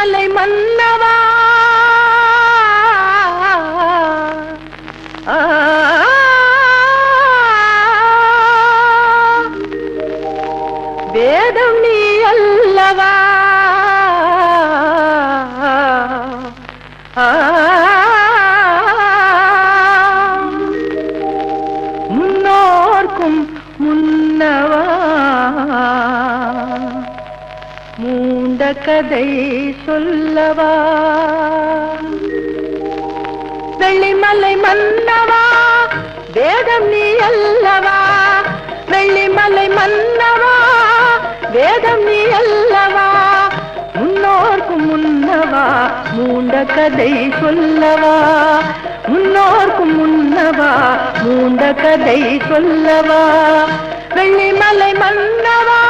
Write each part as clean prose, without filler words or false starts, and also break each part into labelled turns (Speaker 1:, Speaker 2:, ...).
Speaker 1: வெள்ளிமலை மன்னவா வேதம் நீ அல்லவா முன்னோர்க்கும் முன்னவா மூண்ட கதை சொல்லவா வெள்ளிமலை மன்னவா வேதம் நீ அல்லவா வெள்ளிமலை மன்னவா வேதம் நீ அல்லவா முன்னோர்க்கும் முன்னவா மூண்ட கதை சொல்லவா முன்னோர்க்கும் முன்னவா மூண்ட கதை சொல்லவா வெள்ளிமலை மன்னவா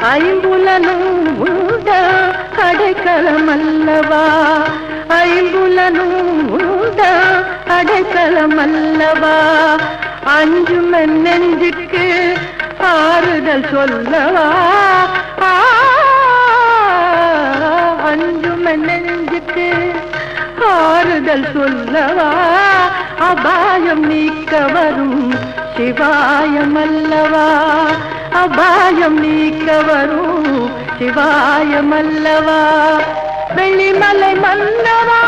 Speaker 1: ஐம்புலனும் உண்ட அடைக்கலமல்லவா ஐம்புலனும் உண்ட அடைக்கலமல்லவா அஞ்சுமன் நெஞ்சுக்கு ஆறுதல் சொல்லவா அஞ்சுமன் நெஞ்சுக்கு ஆறுதல் சொல்லவா அபாயம் நீக்க வரும் சிவாயம் அல்லவா அபாயம் நீக்க வரும் சிவாயம் அல்லவா வெள்ளிமலை மன்னவா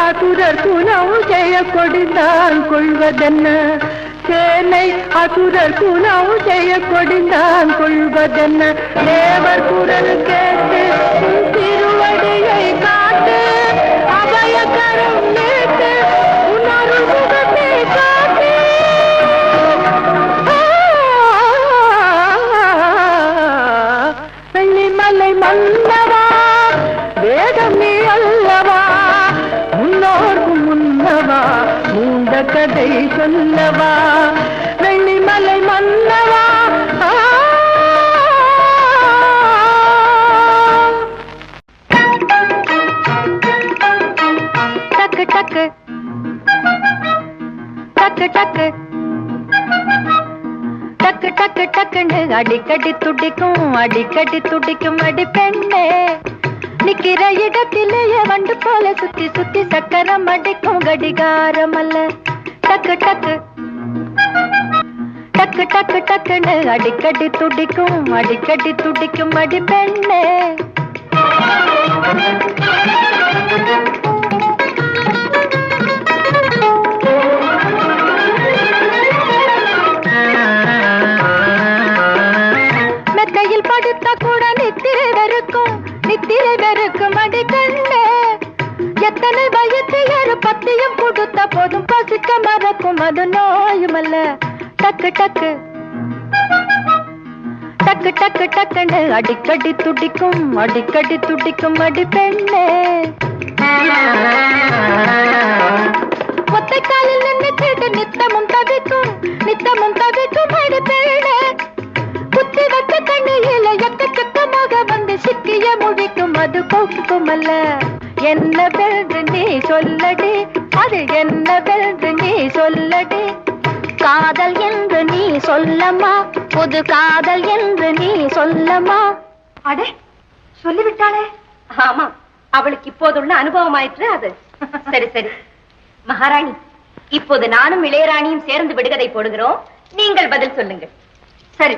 Speaker 1: அசுரர் குணம் ஜெய கொடிந்தான் கொள்வதென்ன சேனை அசுரர் குணம் ஜெய கொடிந்தான் கொள்வதென்ன தேவர் குரல் கேட்டு திருவடியை காட்டு அபயகரம் நீட்டு உணர்வு முகத்தை காட்டு வெள்ளிமலை மன்னவா வேதம் நீ அல்லவா முன்னோர்க்கும் முன்னவா மூண்ட கதை சொல்லவா வெள்ளிமலை மன்னவா டக்கு டக்கு டக்கு டக்கு டக்கு டக்கு டக்குன்னு அடிக்கடி துடிக்கும் அடி பெண்ணே நிக்கிற இடத்திலேயே வண்டு போல சுத்தி சுத்தி சக்கரம் அடிக்கும் கடிகாரம் அல்ல டக்கு டக்கு டக்கு டக்கு டக்குன்னு அடிக்கடி துடிக்கும் அடி பெண்ணே மெத்தையில் படுத்தா கூட நித்திரை வெறுக்கும் அடி கண்ணே எத்தனை வயத்தையரு பத்தியம் கொடுத்த போதும் பசிக்க மறக்கும் அது நோயுமல்ல டக்கு டக்கு டக்கு டக்கு டக்குன்னு அடிக்கடி துடிக்கும் அடி பெண்ணே ஒத்தை காலில் நின்றுட்டு நித்தமும் தவிக்கும் அடி பெண்ணே குத்தி வைக்க கண்ணியில எக்கச்சக்கமாக வந்து சிக்கிய முடிக்கும் அது போக்கும் அல்ல என்னவென்று நீ சொல்லடி அது என்னவென்று நீ சொல்லடி காதல் என்று நீ சொல்லமா புது காதல் என்று நீ சொல்லமா
Speaker 2: அடே சொல்லிவிட்டாளே ஆமா அவளுக்கு இப்போதுள்ள அனுபவம் ஆயிற்று அது சரி சரி மகாராணி இப்போது நானும் இளையராணியும் சேர்ந்து விடுகதை போடுகிறோம் நீங்கள் பதில் சொல்லுங்கள்.
Speaker 1: சரி.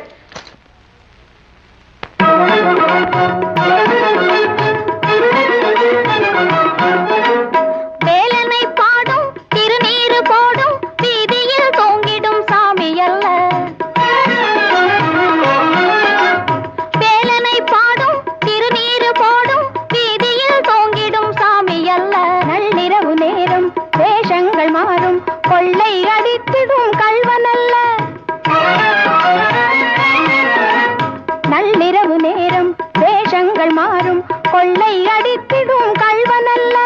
Speaker 1: வேலனை பாடும் திருநீறு போடும் வீதியில் தூங்கிடும் சாமி அல்ல. வேலனை பாடும் திருநீறு போடும் வீதியில் தூங்கிடும் சாமி அல்ல. நள்ளிரவு நேரம் வேஷங்கள் மாறும் கொள்ளை அடித்திடும் கள்வனல்ல. நள்ளிரவு நேரம் வேஷங்கள் மாறும் கொள்ளை அடித்திடும் கள்வனல்ல.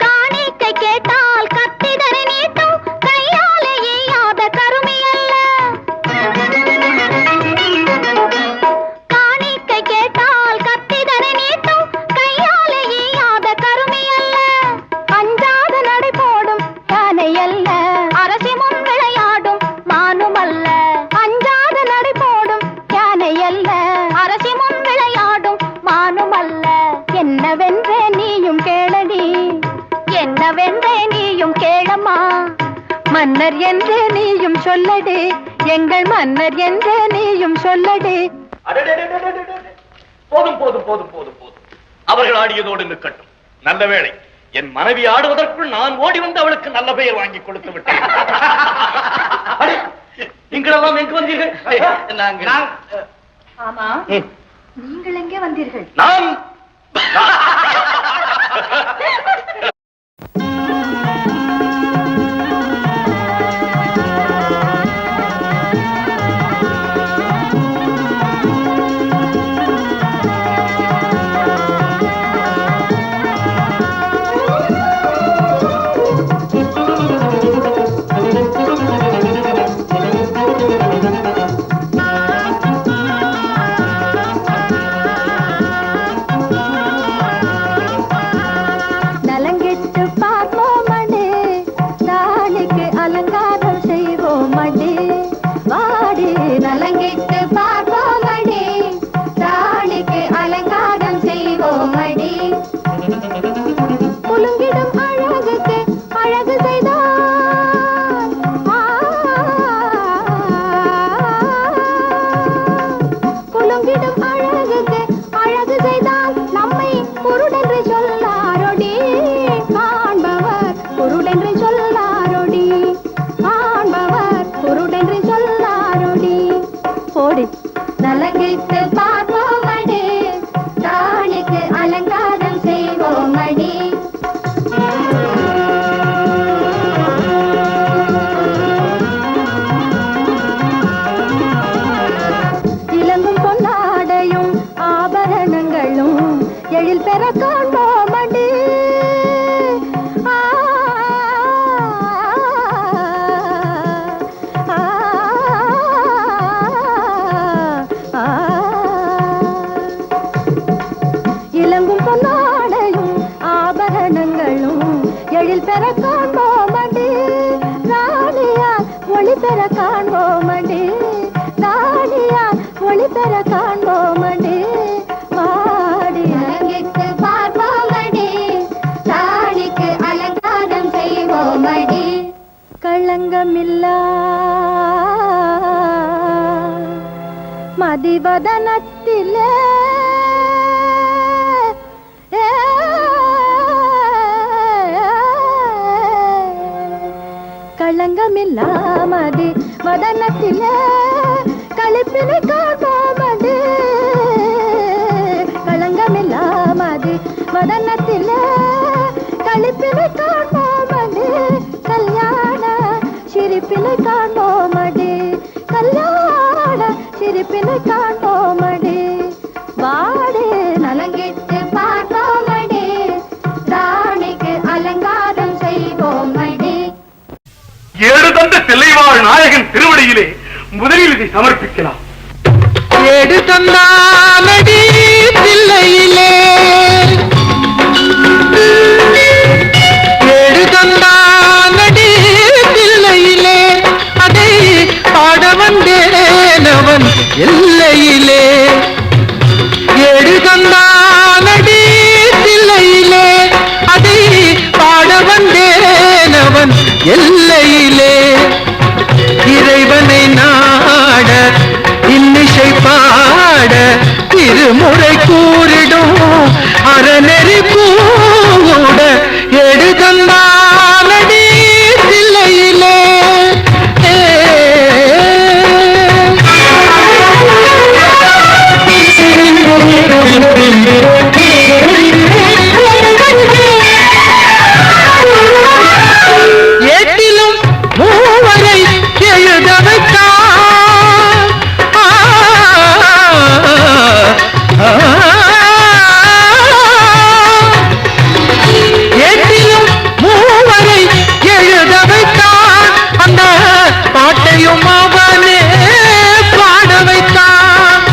Speaker 1: காணிக்கை கேட்டால் கத்திதரை நீட்டும் கையாலே எய்யாத கருமி அல்ல. காணிக்கை கேட்டால் கத்திதரை நீட்டும் கையாலே எய்யாத கருமி அல்ல. அஞ்சாத நடை போடும் யானை அல்ல. அரசி முன் விளையாடும் மானும் அல்ல. அஞ்சாத நடை போடும் யானை அல்ல. அரசி முன் விளையாடும் மானும் அல்ல. என்னவென்றே நீயும் கேளடி, என்னவென்றே நீயும் கேளம்மா. மன்னர் என்றே நீயும் சொல்லடி, எங்கள் மன்னர் என்றே நீயும் சொல்லடி.
Speaker 3: போதும் போதும் போதும் போதும் போதும். அவர்கள் ஆடியதோடு நிற்கட்டும். நல்ல வேளை, என் மனைவி ஆடுவதற்குள் நான் ஓடி வந்து அவளுக்கு நல்ல பெயர் வாங்கி கொடுத்து விட்டேன். நீங்களெல்லாம் எங்கு வந்தீர்கள்?
Speaker 2: ஆமா, நீங்கள் எங்கே வந்தீர்கள்?
Speaker 3: நான்
Speaker 1: நலங்கிட்டு பார்ப்போமடி, தாலிக்கு அலங்காரம் செய்வோமடி. வாடி நலங்கிட்டு பார்ப்போமடி, தாலிக்கு அலங்காரம் செய்வோமடி. குலுங்கிடும் அழகுக்கு அழகு செய்தால், குலுங்கிடும் அழகுக்கு அழகு செய்தால் நம்மை குருடென்று சொல்லாரொடி. காண்பவர் குருடென்று சொல்லாரொடி, காண்பவர் குருடென்று சொல்லாரொடி. போடி நலங்கிட்டு பார்ப்போமடி, தாலிக்கு அலங்காரம் செய்வோமடி. இளங்கும் பொன்னாடையும் ஆபரணங்களும் எழில் பெற காண்போமடி. இளங்கும் பொன்னாடையும் ஆபரணங்களும் எழில் பெற காண்போமடி. ராணியால் ஒளி பெற காண்போமடி, ராணியால் ஒளி பெற காண்போமடி. வாடி அலங்கிட்டு பார்ப்போமடி, தாலிக்கு அலங்காரம் செய்வோமடி. களங்கமில்லா மதிவதனத்திலே களங்கமில்லாமதி வதனத்திலே களிப்பினை காண்போமடி. களங்கமில்லாமதி வதனத்திலே களிப்பினை காண்போமடி. கல்யாண சிரிப்பினை காண்போமடி, கல்யாண சிரிப்பினை காண்போமடி. வாடி நலங்கிட்டு பார்ப்போமடி, ராணிக்கு அலங்காரம் செய்வோமடி.
Speaker 3: ஏழு தந்த தில்லைவாழ் நாயகன் திருவடியிலே முதலில் இதை சமர்ப்பிக்கலாம்.
Speaker 4: ஏடு தந்தானடி தில்லையிலே, ஏடு தந்தானடி தில்லையிலே, அதை பாட வந்தேனவன் எல்லையிலே. ஏடு தந்தானடி தில்லையிலே, அதை பாட அவன் எல்லையிலே இறைவனை நாட இன்னிசை பாட திருமுறை கூறிடும் அறநெறி கூட எடுதந்தானடி தில்லையிலே ஏட்டிலும் மூவரை எழுத வைத்தான் ஏட்டிலும் மூவரை எழுத வைத்தான் அந்த பாட்டையும் அவனே பாட வைத்தான்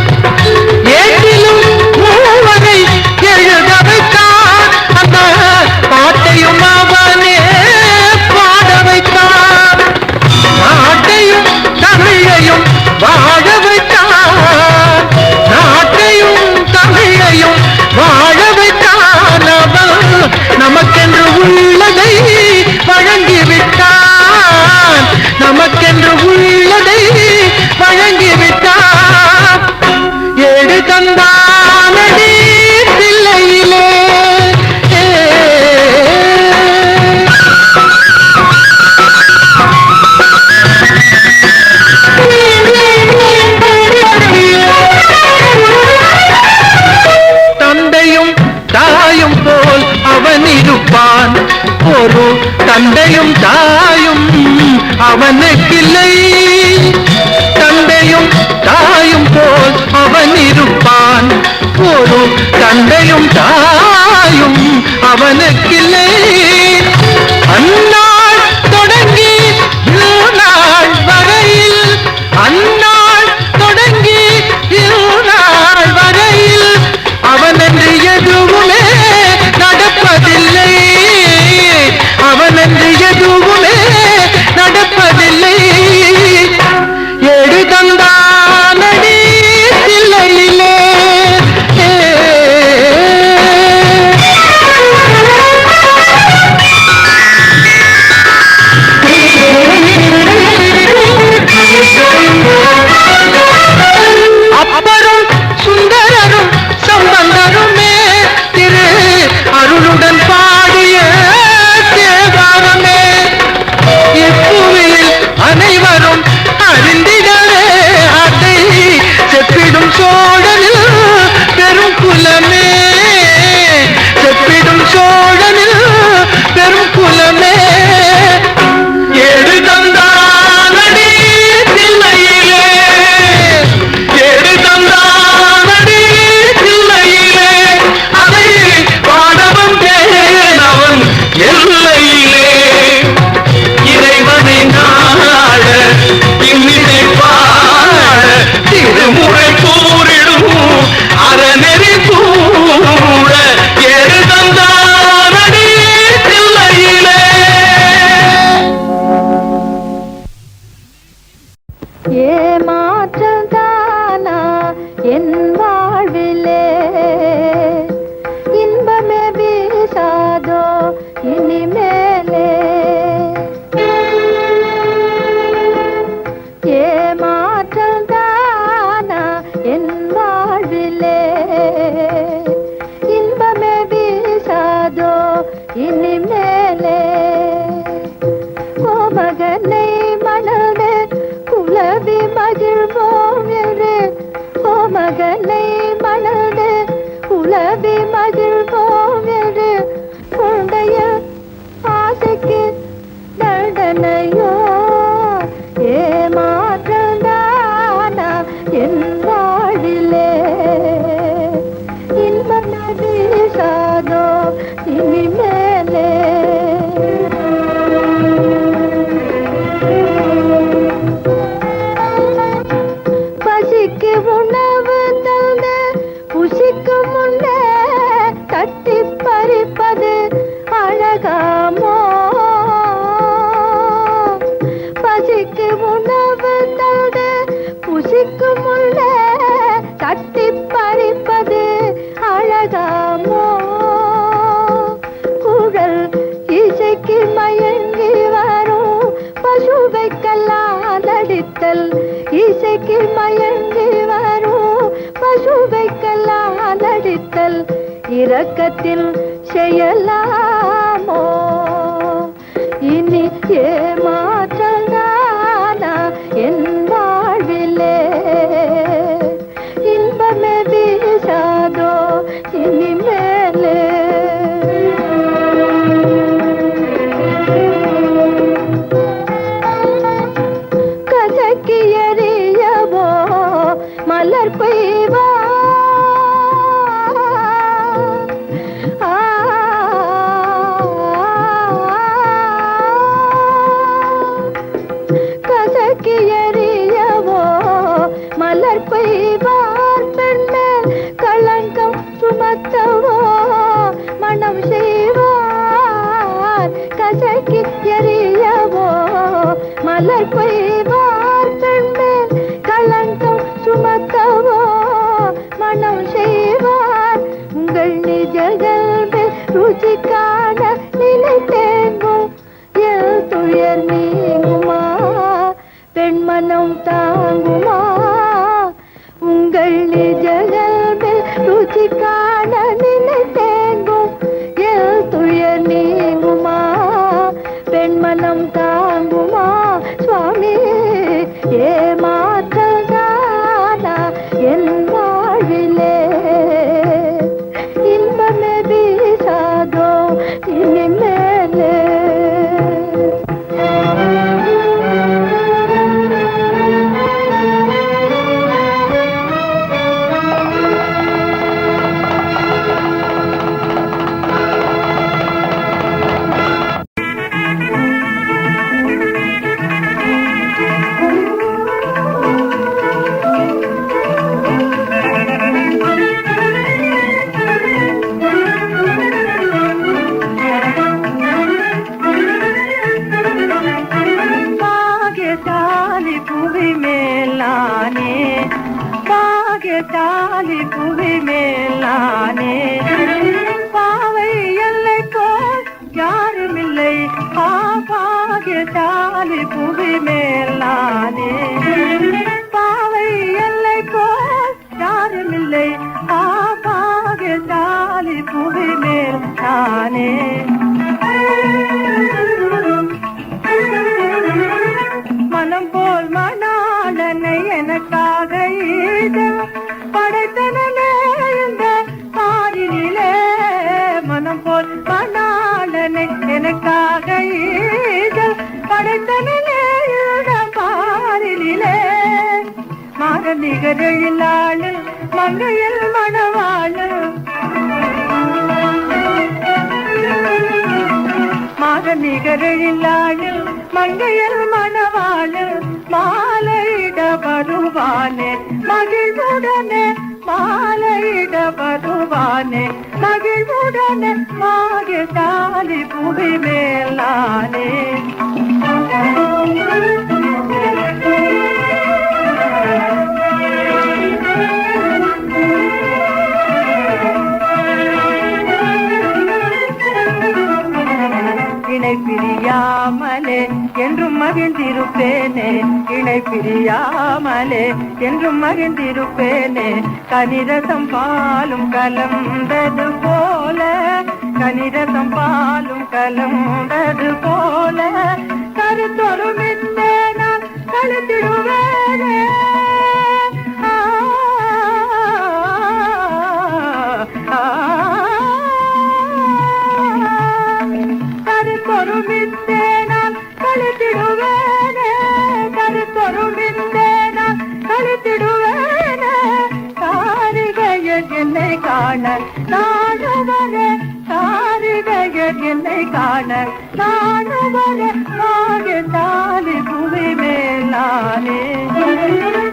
Speaker 4: ஏட்டிலும் மூவரை எழுத வைத்தான் அந்த பாட்டையும் அவனே பாட வைத்தான் நாட்டையும் தமிழையும் வாழ வைத்தான் நாட்டையும் தமிழையும் வாழ வைத்தான் அவன் நமக்கென்று உள்ளதை வழங்கிவிட்டான் நமக்கென்று உள்ளதை வழங்கிவிட்டான் ஏடு தந்தானடி தில்லையிலே தந்தையும் தாயும் போல் அவன் இருப்பான் ஒரு தந்தையும் தாயும் அவனுக்கில்லை தந்தையும் தாயும் போல் அவன் இருப்பான் ஒரு தந்தையும் தாயும் அவனுக்கில்லை அந்நாள் தொடங்கி இந்நாள் வரையில் அந்நாள் தொடங்கி இந்நாள் வரையில் அவனென்று எதுவுமே நடப்பதில்லை அவனென்று எதுவுமே நடப்பதில்லை ஏடு தந்தானடி தில்லையிலே அப்பரும் சுந்தரரும் சம்பந்தருமே திரு அருளுடன் பாடிய தேவாரமே இப்புவியில் அனைவரும் அறிந்திடவே அதை செப்பிடும் சோழனில் பெரும் குலமே செப்பிடும் சோழனில் பெரும் குலமே ஏடு தந்தானடி தில்லையிலே ஏடு தந்தானடி தில்லையிலே அதை பாடவன் தேனவன் எல்லையிலே இறைவனை நாட இன்னிசை பாட திருமுறை கூறிடும் அறநெறி கூட ஏடு தந்தானடி தில்லையிலே
Speaker 1: ஏமாற்றம் தானா என் வாழ்விலே இன்பமே வீசாதோ இனிமேலே ஏமாற்றம் தானா என் வாழ்விலே இன்பமே வீசாதோ இனிமேலே கோமகனை மணவே குலவி மகிழ்வோம் என்று கோமகனை மணவே குலவி மகிழ்வோம் என்று குழந்தைய ஆசைக்கு தண்டனையோ ஏமாற்றந்தானா என் வாழிலே இன்பம் வீசாதோ இனிமேலே பசிக்கு உணவு தந்த புசிக்கு முன்னே தட்டி பறிப்பது அழகாமோ பசிக்கு உணவு தந்த புசிக்கு முன்னே தட்டி பறிப்பது அழகாமோ குழல் இசைக்கு மயங்கி நடித்தல் இசைக்கு மயங்கி வரும் பசுவைக்கெல்லாம் நடித்தல் இரக்கத்தில் செய்யலாமோ இனி ஏமாற்றல் தானா என் வாழ்விலே இன்பமே வீசாதோ இனிமேலே கசக்கி எறியவோ மலர் பெய்வா கசக்கி எறியவோ மலர் பெய்வார் பெண்மேல் களங்கம் சுமத்தவோ மனம் செய்வார் கசக்கி எறியவோ மலர் பெய்வார் பெண்மேல் களங்கம் சுமத்தவோ மனம் செய்வார் உங்கள் நிஜகல்வில் ருச்சி காண நிலை தேங்கும் எல் துயர் நீங்குமா பெண்மனம் தாங்குமா உங்கள் நிஜகல்வில் ருச்சி காண நிலை தேங்கும் எல் துயர் நீங்குமா பெண்மனம் தாங்குமா சுவாமி ஏமாற்றல் தானா என் வாழ்விலே இன்பமே வீசாதோ இனிமேலே பாகியசாலி புவி மேலானே பாகியசாலி புவி மேலானே பாவை எல்லை போல் யாருமில்லை பாகியசாலி புவி மேலானே பாவை எல்லை போல் யாருமில்லை பாகியசாலி புவி மேலானே மனம் போல் மணாளனை எனக்காக படைத்தனே இந்த பாரினிலே மனம் போல் மணாளனை எனக்காக படைத்தனே இந்த பாரினிலே மாற நிகரில்லாளு மங்கையில் மணவாளு மாக நிகரில்லாளு மங்கையல் மணவாளு மாலையிட வருவானே மகிழ்வுடனே மாலையிட வருவானே மகிழ்வுடனே பாகியசாலி புவி மேலானே இணை பிரியாமலே என்றும் மகிழ்ந்திருப்பேனே இணை பிரியாமலே என்றும் மகிழ்ந்திருப்பேனே கனிரசம் பாலும் கலந்தது போல கனிரசம் பாலும் கலந்தது போல கருத்தொருமித்தே நான் கழுத்திடுவேனே கருத்தொருமித்தே நான் கழுத்திடுவேனே கருத்தொருமித்தே நான் கழுத்திடுவேனே காரிகையர் என்னை காண நானுவரே காரிகையர் என்னை காண நானுவரே பாகியசாலி புவி மேலானே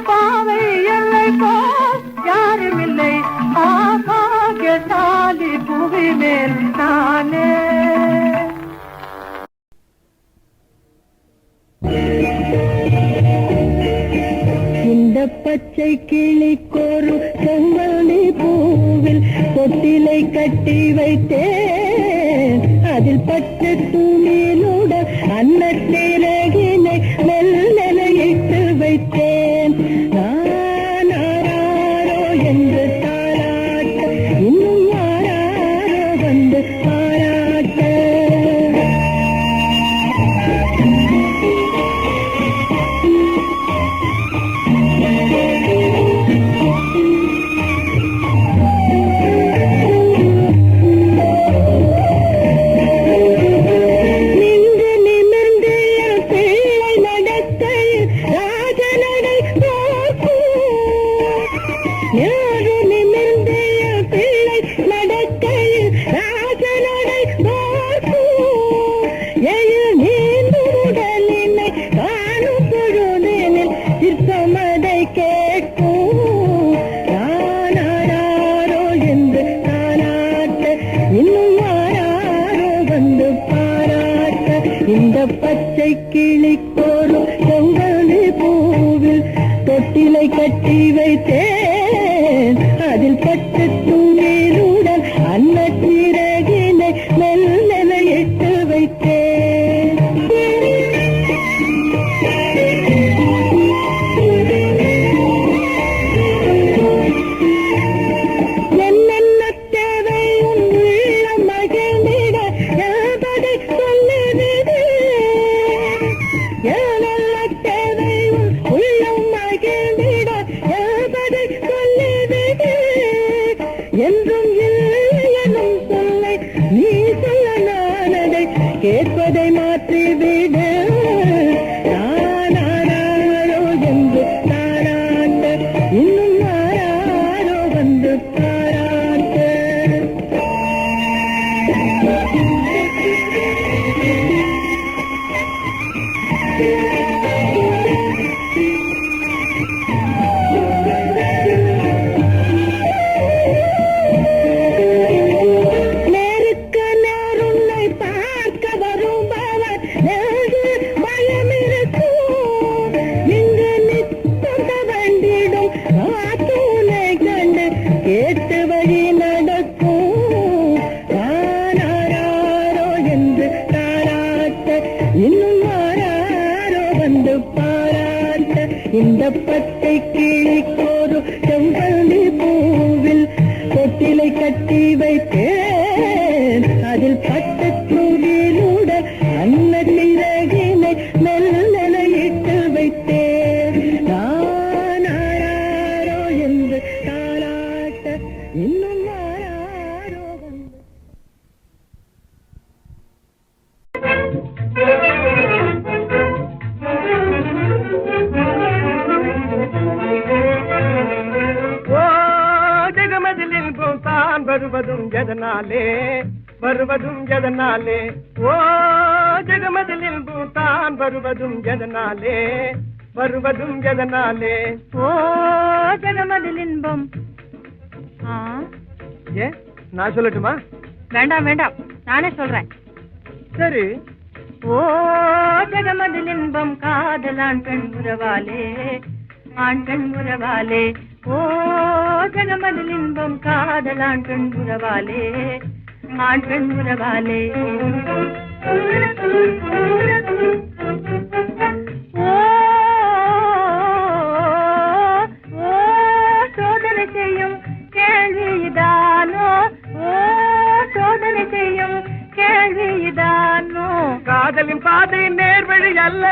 Speaker 1: பாவை எல்லை போல் யாருமில்லை பாகியசாலி புவி மேல் நானே இந்த பச்சை கிளிக்கொரு செங்கனி பூவில் தொட்டிலை கட்டி வைத்தேன் அதில் பச்சை துணியிலுடன் அன்னத்திலகினை மெல்லென இட்டு வைத்தேன் இந்த பச்சை கிளிக்கோரும் செங்கனி பூவில் தொட்டிலை கட்டி வைத்தேன் அதில் பட்டு துணியுடன் அன்னச்சிறகினை மெல்லென இட்டு வைத்தேன் என்னென்ன தேவை உன் உள்ளம் மகிழ்ந்திட என்பதை சொல்லிவிடு என்னென்ன தேவை உன் உள்ளம் மகிழ்ந்திட என்பதை சொல்லிவிடு என்றும் எனும் சொல்லை நீ சொல்ல நான் அதை கேட்பதை மாற்றிவிடு நானாரோ என்று தாராட்ட இன்னும் யாராரோ வந்து பாராட்ட நேருக்கு நேர் உன்னை பார்க்க வருபவர் நெஞ்சில் பயம் இருக்கும் இங்கு நித்தம் தவண்டிடும் காத்தூனை கண்டு கேட்டு வழி நடக்கும் தானாரோ என்று தாராட்ட இன்னும் யாராரோ வந்து பாராட்ட இந்த பச்சை கிளிக்கோரு செம்பள்ளி பூவில் தொட்டிலை கட்டி வைத்தேன் அதில் பட்டு துகிலுடன் அன்னச்சிறகினை மெல்லென இட்டு வைத்தேன் நானாரோ என்று தாராட்ட இன்னும் யாராரோ வந்து
Speaker 4: ஓ ஜெகமதில் இன்பம் தான் வருவதும் எதனாலே வருவதும் எதனாலே ஓ ஜெகமதில் இன்பம் தான் வருவதும் எதனாலே வருவதும் எதனாலே
Speaker 1: ஓ ஜெகமதில் இன்பம்
Speaker 4: ஏ நான் சொல்லட்டுமா
Speaker 1: வேண்டாம் வேண்டாம் நானே சொல்றேன்
Speaker 4: சரி
Speaker 1: ஓ ஜெகமதில் இன்பம் காதலான் பெண் உறவாலே ஆண் பெண் உறவாலே ஓ ஜெகமதில் இன்பம் காதலான் பெண் உறவாலே ஆண் பெண் உறவாலே ஓ ஓ சோதனை செய்யும் கேள்விதானோ ஓ சோதனை செய்யும் கேள்விதானோ
Speaker 4: காதலின் பாதை நேர்வழி அல்ல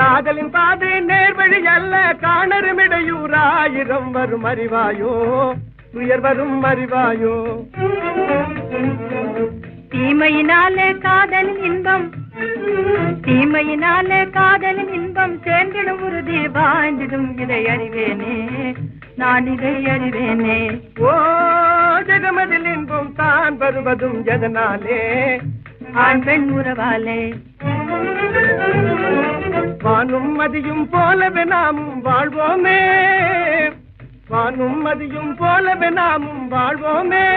Speaker 4: காதலின் பாதை நேர்வழி அல்ல காணரும் இடையூறாயிரம் வரும் அறிவாயோ துயர் வரும் அறிவாயோ
Speaker 1: தீமையினாலே காதலின் இன்பம் தீமையினாலே காதலின் இன்பம் சேர்ந்திடும் உறுதி வாழ்ந்திடும் இதை அறிவேனே நான் இதை அறிவேனே
Speaker 4: ஓ ஜெகமதில் இன்பம் தான் வருவதும் எதனாலே
Speaker 1: ஆண் பெண் உறவாலே
Speaker 4: வானும் மதியும் போலவே நாமும் வாழ்வோமே வானும் மதியும் போலவே நாமும் வாழ்வோமே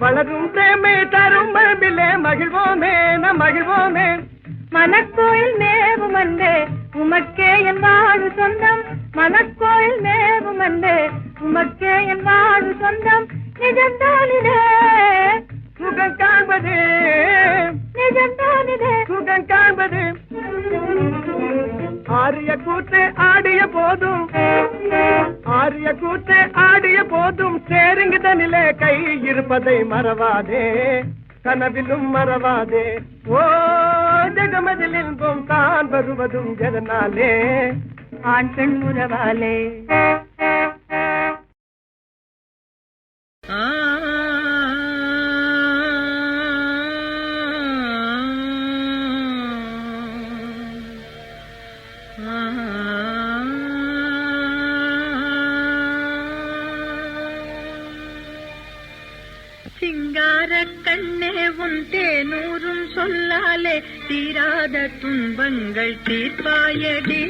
Speaker 4: வளரும் பிரேமை தரும் மரபிலே மகிழ்வோமே நம் மகிழ்வோமே
Speaker 1: மனக்கோயில் மேவும் அன்பே உமக்கே என் வாழு சொந்தம் மனக்கோயில் மேவும் அன்பே உமக்கே என் வாழு சொந்தம் நிஜம்தானிதே
Speaker 4: சுகம் காண்பது
Speaker 1: நிஜம்தானிதே
Speaker 4: சுகம் காண்பது ஆரிய கூத்து ஆடிய போதும் ஆரிய கூத்து ஆடிய போதும் சேருங்குதனிலே கை இருப்பதை மறவாதே கனவிலும் மறவாதே ஓ ஜெகமதில் இன்பம் தான் வருவதும் எதனாலே
Speaker 1: ஆண் பெண் உறவாலே சிங்கார கண்ணே உன் தேனூரும் சொல்லாலே தீராத துன்பங்கள் தீர்ப்பாயடி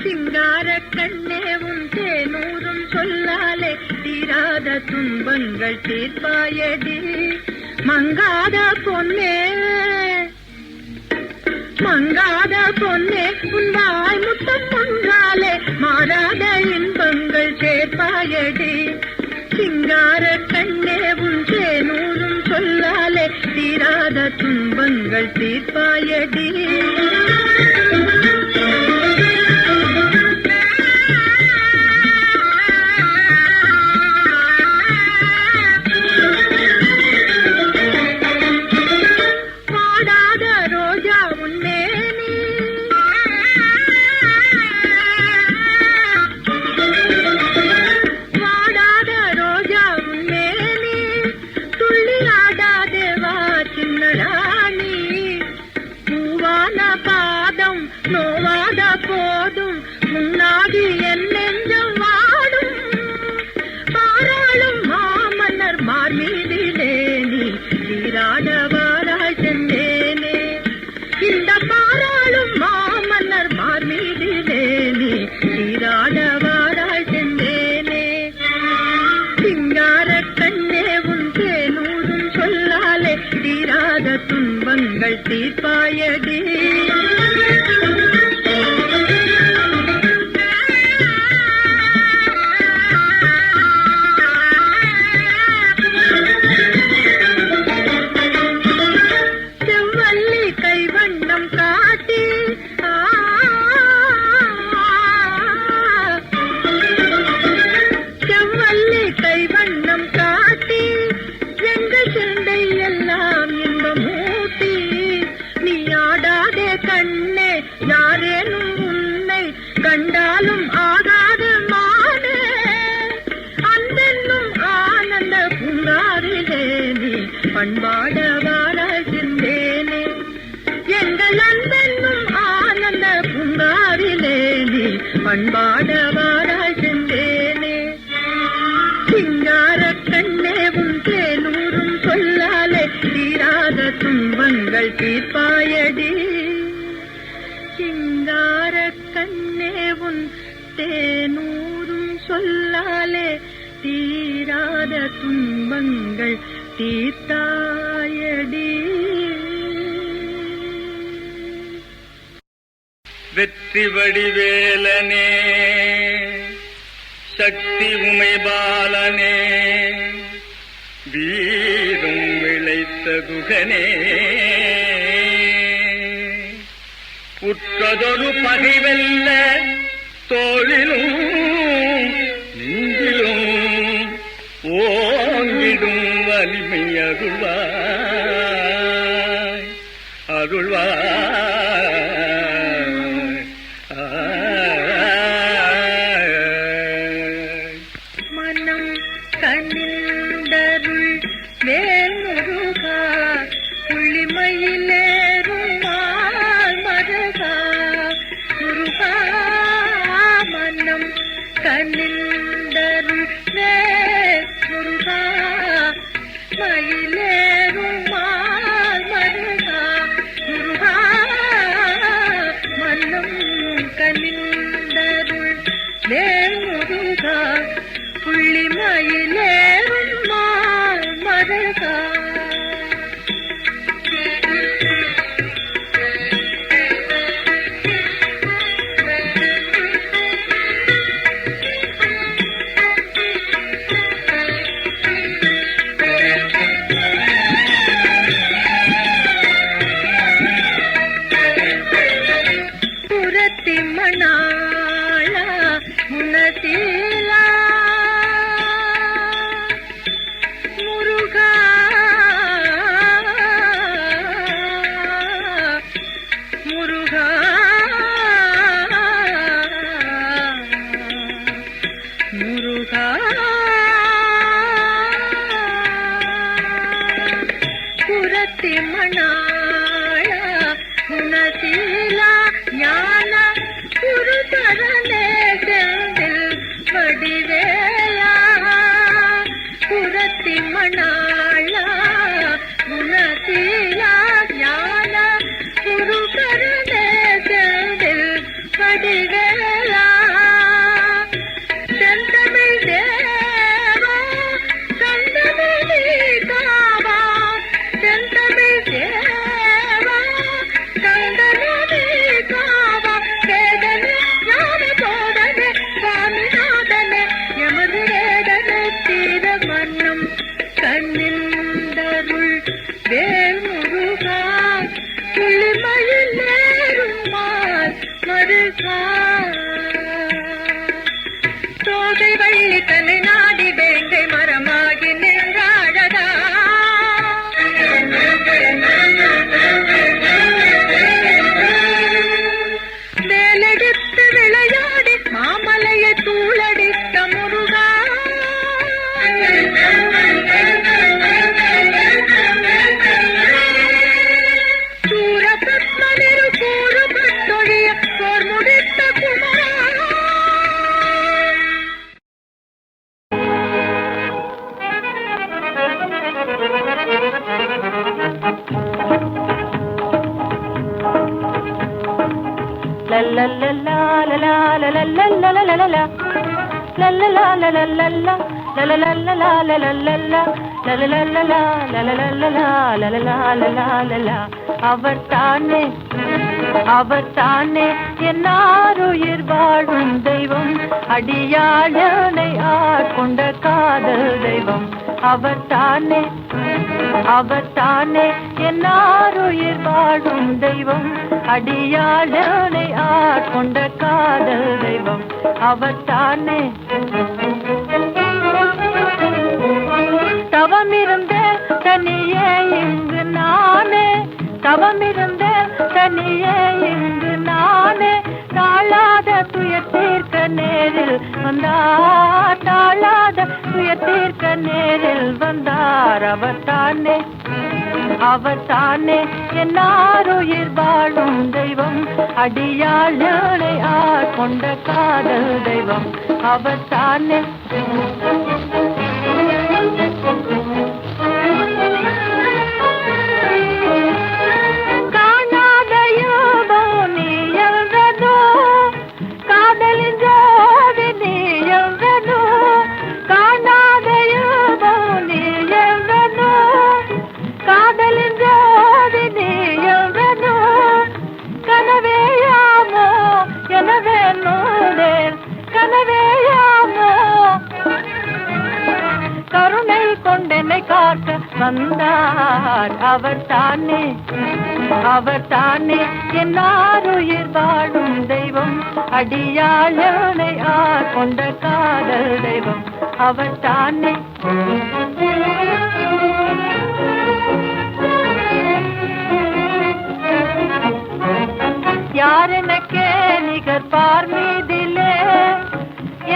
Speaker 1: சிங்கார கண்ணே உன் தேனூரும் சொல்லாலே தீராத துன்பங்கள் தீர்ப்பாயடி மங்காத பொன்னே மங்காத பொன்னே உன் வாய் முத்தம் ஒன்றாலே மாறாத இன்பங்கள் சேர்ப்பாயடி சிங்கார கண்ணே உன் சேனூரும் சொல்லாலே தீராத துன்பங்கள் தீர்ப்பாயடி நோவாத போதும் முன்னாடி என் நெஞ்சம் வாடும் பாராளும் மாமன்னர் மார்மீதிலே நீ நீராடவாராய் சென்றேனே இந்த பாராளும் மாமன்னர் மார்மீதிலே நீ நீராடவாராய் சென்றேனே சிங்கார கண்ணே உன் தேனூரும் சொல்லாலே தீராத துன்பங்கள் தீர்ப்பாயடி கண்டாலும் ஆகாத மானே அன்பென்னும் ஆனந்த பூங்காரிலே நீ பண்பாடவாராய் சென்றேனே எங்கள் அன்பென்னும் ஆனந்த பூங்காரிலே நீ பண்பாடவாராய் சென்றேனே சிங்கார கண்ணே உன் தேனூரும் சொல்லாலே தீராத துன்பங்கள் தீர்ப்பாயடி சிங்கார கண்ணே உன் தேனூரும் சொல்லாலே தீராத துன்பங்கள் தீர்த்தாயடி
Speaker 5: வெற்றி வடிவேலனே சக்தி உமைபாலனே வீரம் விளைத்த குகனே உற்றதொரு பகைவல்ல தோளிலும் நெஞ்சிலும் ஓங்கிடும் வலிமை அருள்வாய் அருள்வாய்
Speaker 1: மனம் கண்ணிந்தருள் வேல்முருகா புள்ளிமயிலேறும் மருகா முருகா மனம் கண்ணிந்தருள் வேல்முருகா மயிலேறும் மருகா முருகா மனம் கண்ணிந்தருள் வேல்முருகா புள்ளிமயிலேறும் மருகா புரத்தி மணாளா முனசீலா முருகா முருகா முருகா புரத்தி மணாளா முனசீலா ஞான குருதரனே செந்தில் வடிவேலா புரத்தி மணாளா குணசீலா ஞான குருதரனே செந்தில் வடிவேலா செந்தமிழ் தேவா கந்தமிழ் காவா செந்தமிழ் தேவா கந்தமிழ் அவர் தானே அவர் தானே என்னாருயிர் வாழும் தெய்வம் அடியாளனை ஆட்கொண்ட காதல் தெய்வம் அவர் தானே என்னாருயிர் வாழும் தெய்வம் அடியாளனை ஆட்கொண்ட காதல் தெய்வம் அவர் தானே தவமிருந்த தனியே இங்கு நானே தவமிருந்த தனியே இங்கு நானே தாழாத துயர் தீர்க்க நேரில் வந்தார் தாழாத துயர் தீர்க்க நேரில் வந்தார் அவர் தானே என்னாருயிர் வாழும் தெய்வம் அடியாளனை ஆட்கொண்ட காதல் தெய்வம் அவர் தானே கருணை கொண்டென்னை காக்க வந்தார் அவர் தானே என்னாருயிர் வாழும் தெய்வம் அடியாளனை ஆட்கொண்ட காதல் தெய்வம் அவர் தானே யாரெனக்கே நிகர் பார் மீதிலே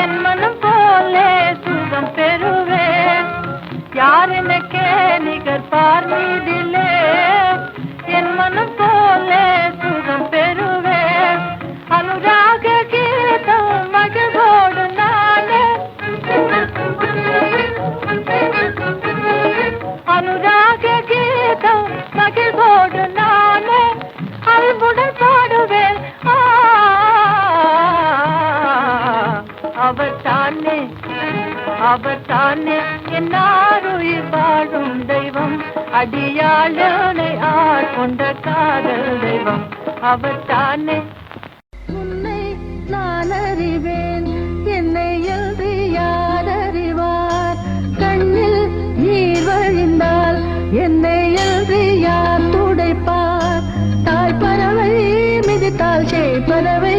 Speaker 1: என் மனம் போலே சுகம் பெறுவேன் யாரெனக்கே நிகர் பார் மீதிலே என் மனம் போலே சுகம் பெறுவேன் அனுராக கீதம் மகிழ்வோடு நானே அனுராக கீதம் மகிழ்வோடு நானே அல்புடன் பாடுவேன் அவர் தானே என்னாருயிர் வாழும் தெய்வம் அடியாளனை ஆட்கொண்ட காதல் தெய்வம் அவர் தானே உன்னை நான் அறிவேன் என்னை எழுதி யார் அறிவார் கண்ணில் நீர் வழிந்தால் என்னை எழுதி யார் துடைப்பார் தாய் பறவை மிதித்தால் செய் பறவை